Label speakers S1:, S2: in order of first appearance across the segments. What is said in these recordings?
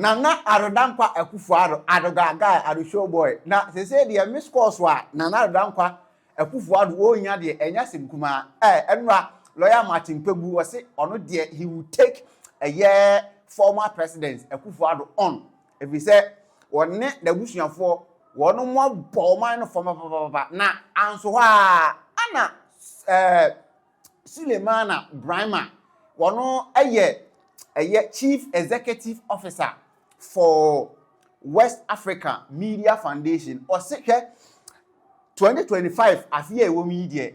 S1: Nana Arodankwa Ekufuado Adogaga Ado show boy. Na say the miss course wa Nana Arodankwa Ekufuado wo nya de enya simkuma enra lawyer Martin Pegu was say ono de he will take a year former president Ekufuado on if he say wonne the busuafo wono mo boma no former papa na anso ha ana Sulemana Brahma wono eye chief executive officer for West Africa Media Foundation or say 2025 afia ewo media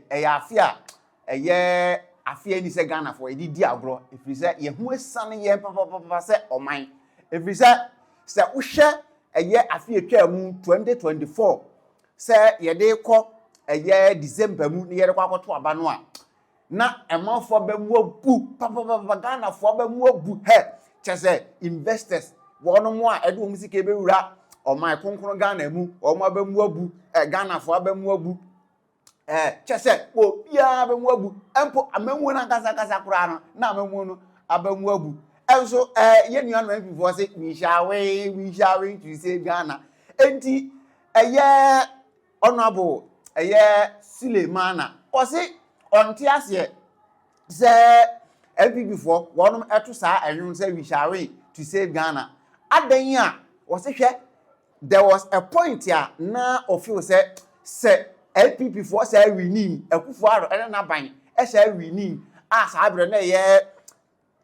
S1: afia ni se Ghana for di agro if you say ye hu esane ye papa say oman if you say wo hwe afia twa mu 2024 say ye de kọ December mu ne ye de kwakoto aba no a na emafo ba mu abu papa Ghana fo ba mu abu he chese investors wono mo a edo musike be wura oman konkron Ghana mu omo ba mu abu Ghana fo ba mu abu chese o bia ba mu abu empo amanwu na kasa kura no na amanwu no abamu abu enso ye nua no people say we shall to say Ghana enti honorable Sulemana o say onti ase say MPP for wonum eto saa enwon say we shall to save Ghana adan a o say hwe there was a point here na of you say LPP for say we need Ekufuado na ban say we need as abre na ye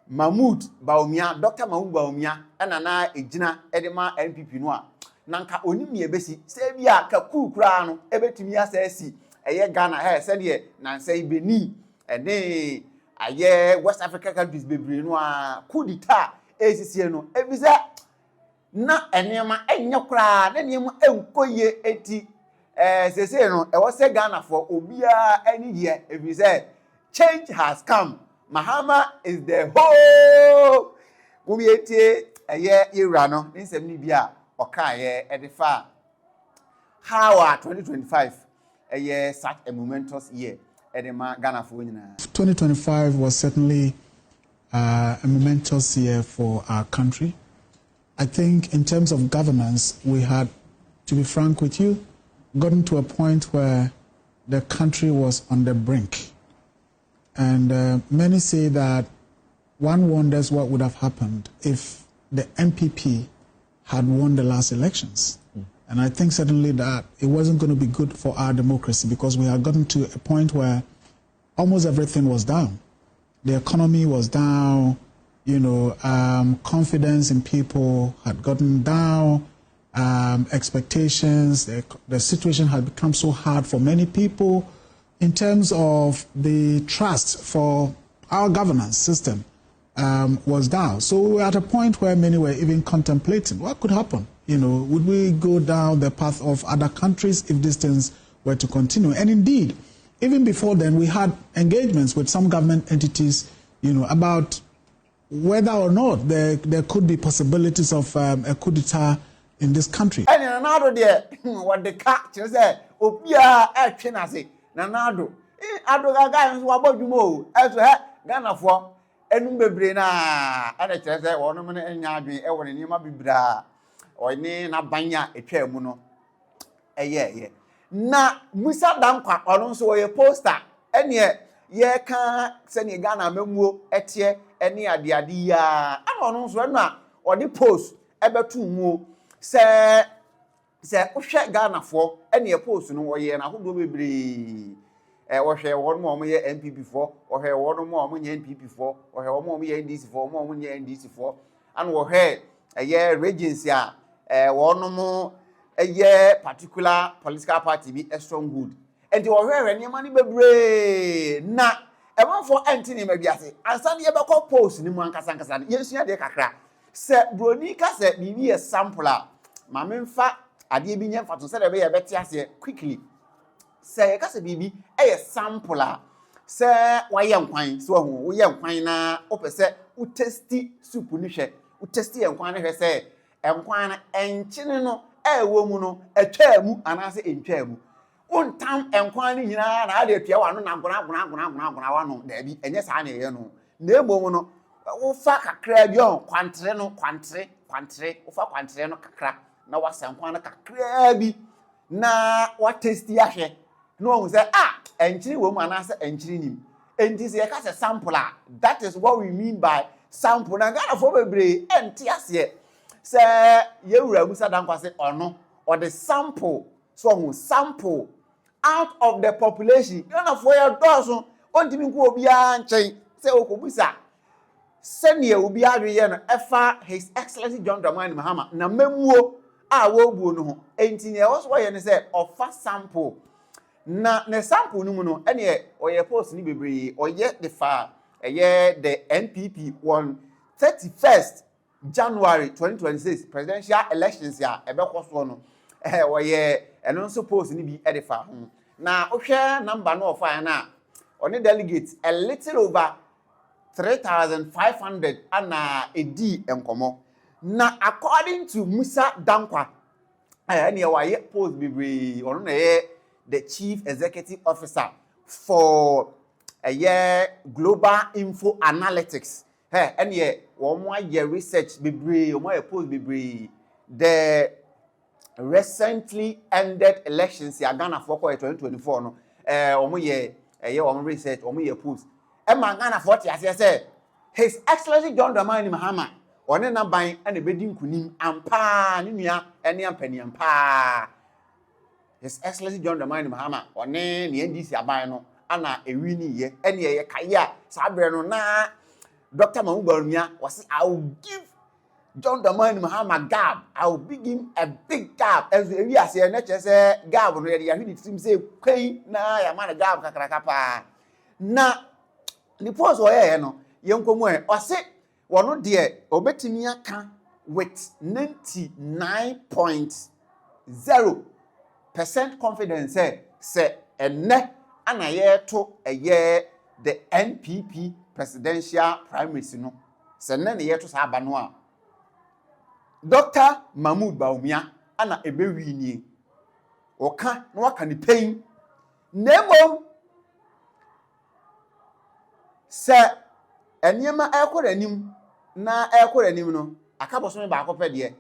S1: Mahmoud Baumia Dr. Mahmoud Baumia na ejina edema LPP no a nanka onim ye besi say bia ka kukura no ebetumi asasi Ghana say de na say Benin ene West Africa countries bebre no a kudita esisie no ebisa na enema enye kura na enema enkoye eti say no e was say Ghana for obia any year ebisa change has come. Mahama is the whole umiete era no nsem ni bia okaye edifa how 2025 such a momentous year edema Ghana for nyina.
S2: 2025 was certainly a momentous year for our country. I think in terms of governance, we had, to be frank with you, gotten to a point where the country was on the brink. And many say that one wonders what would have happened if the MPP had won the last elections. And I think certainly that it wasn't going to be good for our democracy because we had gotten to a point where almost everything was down. The economy was down, confidence in people had gotten down, expectations, the situation had become so hard for many people. In terms of the trust for our governance system was down. So we were at a point where many were even contemplating what could happen. Would we go down the path of other countries if these things were to continue? And indeed, even before then, we had engagements with some government entities, about whether or not there could be possibilities of a coup d'etat in this country.
S1: And another there, what the cat said, Opia Chenase. Nanado Addo gaga nso abodwumo eso Ghana fo enum bebre na ana kyerese wono me enya adwen e wone nima bibra oni na banya etwa mu no na Musa Dankwa ono nso ye poster ene ye ka se ne Ghana mamuo etie ene ade ya ana ono nso eno a odi post ebetu mu se uhwe Ghana fo ene ye post no wo ye na hodo bebre wohwe won mo ye MPP fo wohwe won mo ye NPP fo wohwe mo ye NDC fo mo ye NDC fo an wohwe ye regency a won mo ye particular political party be a strong good enti wohwe ne ma ni bebre na e man fo enti ni mabiase ansan ye be ko post ni mu ankasa ye sua de kakra se broni ka se bibi ye sample a ma memfa ade bi nyem fato se de be ye beti ase quickly se ka se bibi e sample a se waye nkwan se wo ye nkwan na opese u testi soup ni hwe u testi nkwan na hwe se nkwan na enkyene no ewo mu no etwa mu anase entwa mu untam nkwan ni nyina na ade tua wa no na gona wa no da bi enye sa na ye no na egbo mu no wo fa kakra bi on kwantre kwantre ufa kwantre no kakra na wasankwa no kakra bi na watesti ahwe no hu say enchiri wo mu anase enchiri nim enti se yeka se sample that is what we mean by sample na Ghana for bebre enti ase se yewura Musa Dankwa se ono or the sample so hu sample out of the population Ghana for your dozen ontimi nko obi a nchen se okobusa senior obi adweye no efa His Excellency John Dramani Mahama na memuo a wo buo no ho enti ne wo so ye ne se ofa sample na ne sample no mu no ene oye post ni bebre oye the fa the NPP on 31st January 2026 presidential elections ya ebekoso no oye eno nso post ni bi edifa ho na ohwe number no of na oni delegates a little over 3,500 ana edi enkomo na according to Musa Dankwa ene waye post bibre ono na the chief executive officer for global info analytics ene wo aye research bibre wo aye post bibre the recently ended elections ya Ghana for 2024 no wo ye wo research wo ye post Ghana for ti ase say His Excellency John Dramani Mahama one na ban ene bedi nkunim ampa ne nua ene ampani ampa His Excellency John Dramani Mahama one ne NDC aban no ana ewi ni ye ene ye kaya sabre no na Dr. Mahuma was I will give John Dramani Mahama gab I will give him a big gab as we are saying na say gab no ye hwi team say kwai na ya man gab kakraka pa na the post oye no yenkomu o se wono de obetimi aka with 99.0% confidence say enne ana ye to the NPP presidential primaries no se ne ye to sa aba no a Dr. Mahmoud Bawumia ana ebewi nie oka na waka ni pain nemom se eniema ekoranim na ekoranim no akaboso me ba akopɛ de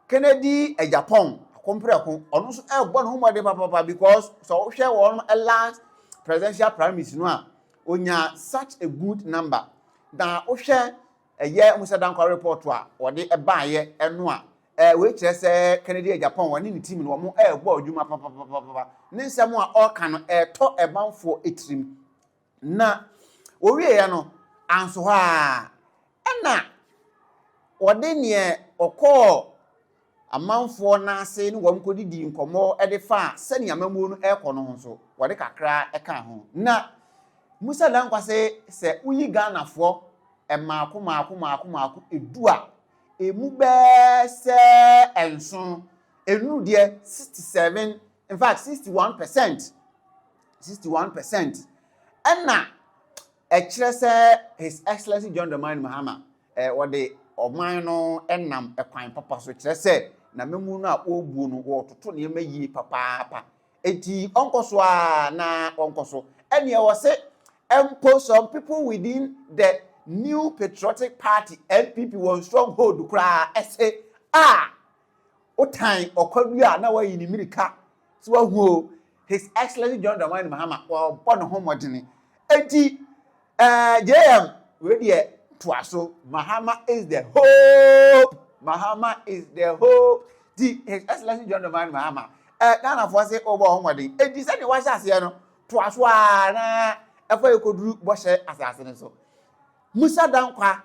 S1: Kennedy Japan akompreko ono so ebo no humode papa because so hwe won last presidential primaries no a onya such a good number na hwe Musa Dankwa report a wode ebaaye eno a we kire se Kennedy Japan woni ni team no mo ebo adwuma papa ne nsem a oka no to ebanfo etrim na owie ya no anso ha na wode ne okọ amanfo na ase ne wom kodidi nkomo edefa sane amamu no ekono ho so wode kakra eka ho na Musa Dankwa se uyi Ghanafo maako edu a emu be se enso enu de 67 in fact 61% Anna kire se His Excellency John Dramani Mahama wode oman no enam ekwan papa so kire se na memu no a obuo no wo toto ne mayi papa enti onkoso a na onkoso ene e wo se empo some people within the New Patriotic Party NPP won stronghold kra ese otan okwadu a na wayi ni mirika so wahu His Excellency John Dramani Mahama wo bono homodene enti JM we dey to aso Mahama is the hope the His Excellency John Dramani Mahama Ghana for say obo homodene enti se ne wa sha ase no to aso na efa ekoduru bo hye asase ne so Musa Dankwa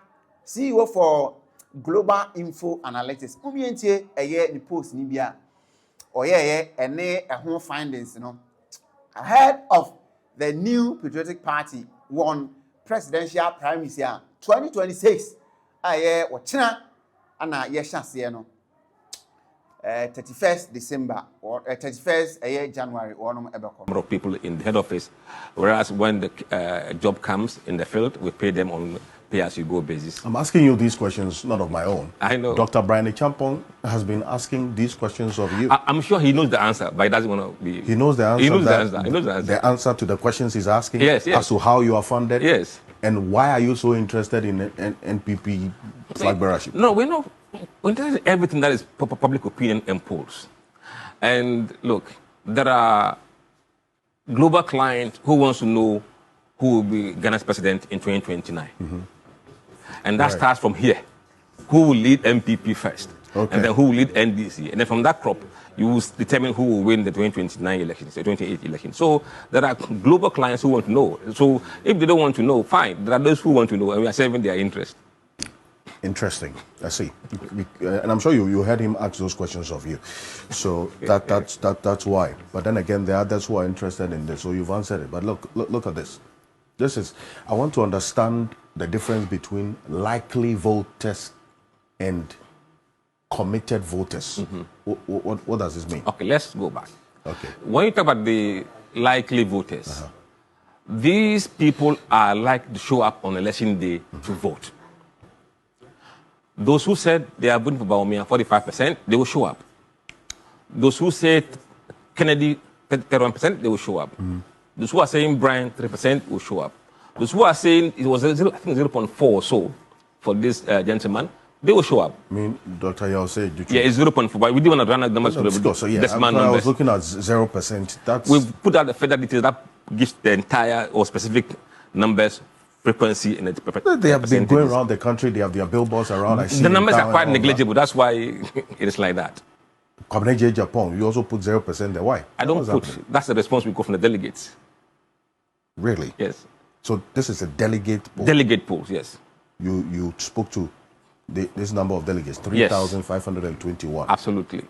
S1: CEO for Global Info Analytics umientie ni post ni bia ene ho findings no ahead of the New Patriotic Party won presidential primaries 2026 wo china ana ye hyase no 31st December or 31st January or
S3: number of people in the head office, whereas when the job comes in the field, we pay them on pay-as-you-go basis.
S4: I'm asking you these questions, not of my own.
S3: I know.
S4: Dr. Brian Champong has been asking these questions of you.
S3: I'm sure he knows the answer, but he doesn't want to be...
S4: He knows the answer.
S3: He knows the answer. He knows the answer.
S4: The answer to the questions he's asking?
S3: Yes.
S4: As to how you are funded?
S3: Yes.
S4: And why are you so interested in NPP flag bearership?
S3: No, we're not. We're interested in everything that is public opinion and polls. And look, there are global clients who wants to know who will be Ghana's president in 2029. And that starts from here. Who will lead MPP first?
S4: Okay.
S3: And then who will lead NDC? And then from that crop, you will determine who will win the 2029 elections, the 2028 elections. So there are global clients who want to know. So if they don't want to know, fine. There are those who want to know, and we are serving their interest.
S4: Interesting. I see. And I'm sure you heard him ask those questions of you. So that's why. But then again, there are others who are interested in this. So you've answered it. But look at this. I want to understand the difference between likely voters and committed voters. What does this mean?
S3: Okay, let's go back.
S4: Okay.
S3: When you talk about the likely voters, these people are likely to show up on election day to vote. Those who said they are voting for Bawumia 45%, they will show up. Those who said Kennedy 31%, they will show up. Those who are saying Brian 3% will show up. Those who are saying it was 0.4 or so for this gentleman, they will show up.
S4: I mean, Dr. Yao said...
S3: Yeah, it's 0.4, but we didn't want to run the numbers for the
S4: so yeah,
S3: decimal
S4: I
S3: numbers.
S4: was looking at 0%. That's...
S3: We've put out the further details that gives the entire or specific numbers, frequency, and the
S4: They have been going around the country. They have their billboards around. I see
S3: the numbers are quite
S4: that.
S3: negligible. That's why it is like that.
S4: Community Japan, you also put 0% there. Why?
S3: I don't put. That's the response we got from the delegates.
S4: Really?
S3: Yes.
S4: So this is a delegate poll.
S3: Delegate polls, yes.
S4: You spoke to this number of delegates, 3,521.
S3: Absolutely.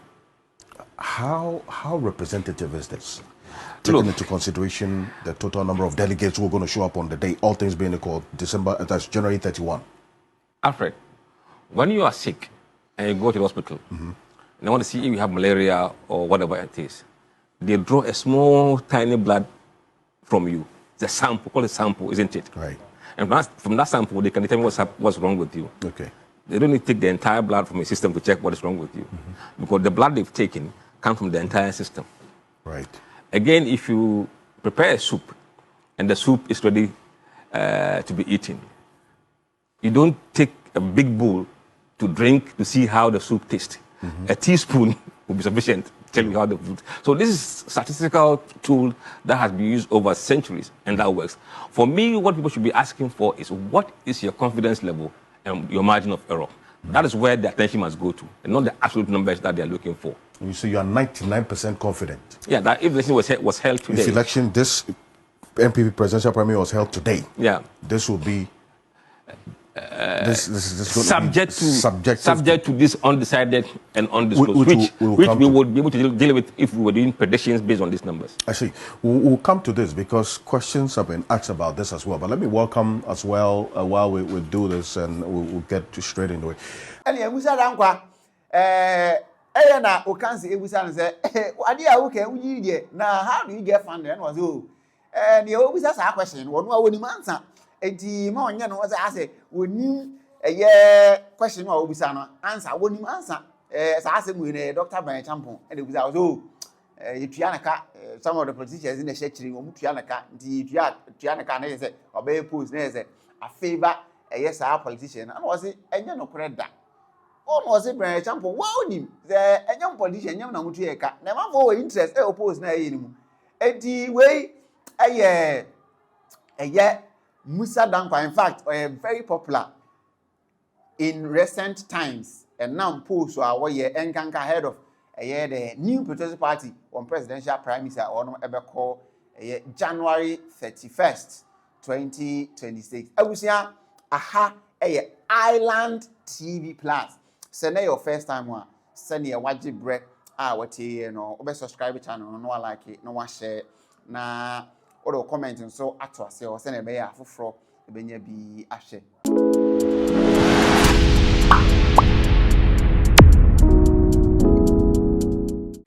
S4: How representative is this? Taking into consideration the total number of delegates who are going to show up on the day, all things being equal, that's January 31.
S3: Alfred, when you are sick and you go to the hospital, and they want to see if you have malaria or whatever it is, they draw a small, tiny blood from you. It's a sample, call it sample, isn't it?
S4: Right.
S3: And from that sample, they can determine what's wrong with you.
S4: Okay.
S3: They don't need to take the entire blood from your system to check what is wrong with you. Because the blood they've taken comes from the entire system.
S4: Right.
S3: Again, if you prepare a soup and the soup is ready to be eaten, you don't take a big bowl to drink to see how the soup tastes. A teaspoon will be sufficient to tell you how the food. So this is a statistical tool that has been used over centuries, and that works. For me, what people should be asking for is what is your confidence level and your margin of error. That is where the attention must go to, and not the absolute numbers that they are looking for.
S4: You say you are 99% confident.
S3: Yeah, that if the election was held today.
S4: If this MPP presidential primary was held today, this will be this
S3: subject to this undecided and undisclosed, which we would be able to deal with if we were doing predictions based on these numbers.
S4: I see. We'll come to this because questions have been asked about this as well. But let me welcome as well while we do this, and we'll get straight into it.
S1: Na okanse ebusa no say ade a wo kan uyi de na how do you get funded and was oh ne obusa sa question wo no awoni mansa enti ma onye no say ase woni question no obusa no answer woni mansa sa ase mu ne Dr. Brian Champon and ebusa was oh you na ka some of the politicians in the church wo mutua na ka nti tua na ka na say obey post na say a favor yes our politician and was enye no koreda on was it Brian Champon wow him the young politician young na mutu eka na man for interest oppose na eye ni mu enti we Musa Dankwa in fact very popular in recent times and now post so our year enkanka head of the new Patriotic Party on presidential prime minister or no ebe call January 31st 2026 abusia aha Island TV Plus. Send your first time one. Send your wajib break. What you know, obe subscribe channel. No one like it. No one share. Na or comment and so at us. Send a be a fufro. Benye be ashe.